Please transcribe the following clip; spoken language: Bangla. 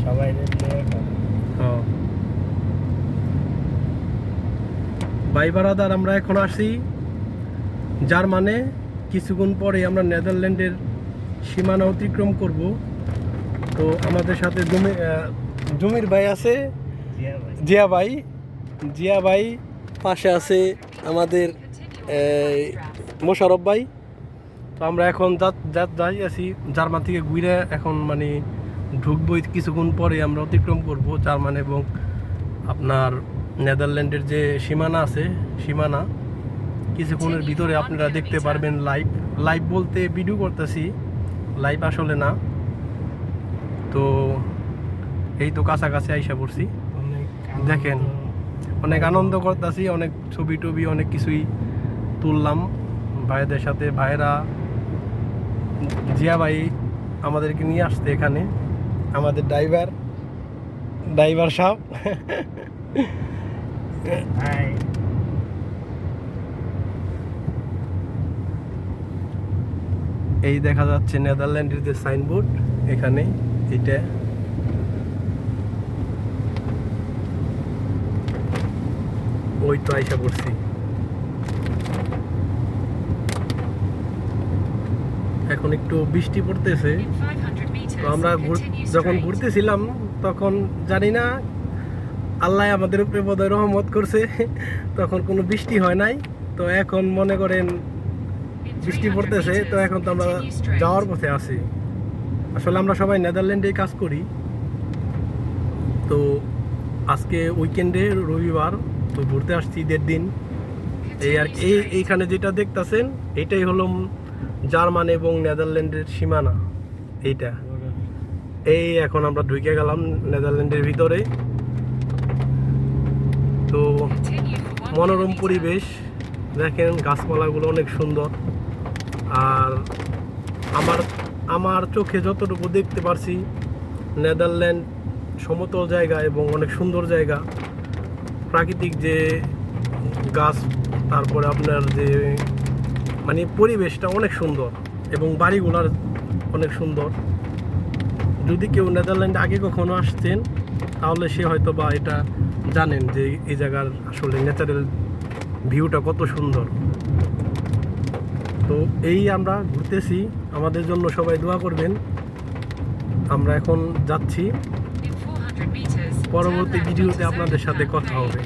সবাই ভাই বারাদার, আমরা এখন আসি জার্মানে। কিছুক্ষণ পরে আমরা নেদারল্যান্ডের সীমানা অতিক্রম করব। তো আমাদের সাথে জমির ভাই আছে, জিয়া ভাই পাশে আছে আমাদের মোশারফ ভাই। তো আমরা এখন যাই আছি জার্মান থেকে ঘুরে, এখন মানে ঢুকবো। কিছুক্ষণ পরে আমরা অতিক্রম করব জার্মান এবং আপনার নেদারল্যান্ডের যে সীমানা আছে, সীমানা কিছুক্ষণের ভিতরে আপনারা দেখতে পারবেন। লাইভ বলতে ভিডিও করতেছি, লাইভ আসলে না। তো এই তো কাছাকাছি আইসা পড়ছি, দেখেন অনেক আনন্দ করতেছি, অনেক ছবি টবি অনেক কিছুই তুললাম ভাইদের সাথে। ভাইরা জিয়া ভাই আমাদেরকে নিয়ে আসতে এখানে, আমাদের ড্রাইভার সাহেব। এই দেখা যাচ্ছে নেদারল্যান্ডের যে সাইনবোর্ড, এখানে এটা ওই তো আইসা পড়ছি। এখন একটু বৃষ্টি পড়তেছে। তো আমরা যখন ঘুরতেছিলাম তখন জানি না আল্লাহ আমাদের উপরে বোধহয় রহমত করছে, তখন কোনো বৃষ্টি হয় নাই। তো এখন মনে করেন বৃষ্টি পড়তেছে, তো এখন তো আমরা যাওয়ার পথে আছি। আসলে আমরা সবাই নেদারল্যান্ডেই কাজ করি। তো আজকে উইকেন্ডে রবিবার, তো ঘুরতে আসছি 1.5 দিন। এই আর এইখানে যেটা দেখতেছেন এইটাই হলো জার্মান এবং নেদারল্যান্ডের সীমানা। এইটা এখন আমরা ঢুকে গেলাম নেদারল্যান্ডের ভিতরে। তো মনোরম পরিবেশ, দেখেন গাছপালাগুলো অনেক সুন্দর। আর আমার চোখে যতটুকু দেখতে পারছি, নেদারল্যান্ড সমতল জায়গা এবং অনেক সুন্দর জায়গা। প্রাকৃতিক যে গাছ, তারপরে আপনার যে মানে পরিবেশটা অনেক সুন্দর এবং বাড়িগুলার অনেক সুন্দর। যদি কেউ নেদারল্যান্ডে আগে কখনো আসছেন তাহলে সে হয়তো বা এটা জানেন যে এই জায়গার আসলে ন্যাচারাল ভিউটা কত সুন্দর। তো আমরা ঘুরতেছি, আমাদের জন্য সবাই দোয়া করবেন। আমরা এখন যাচ্ছি, পরবর্তী ভিডিওতে আপনাদের সাথে কথা হবে।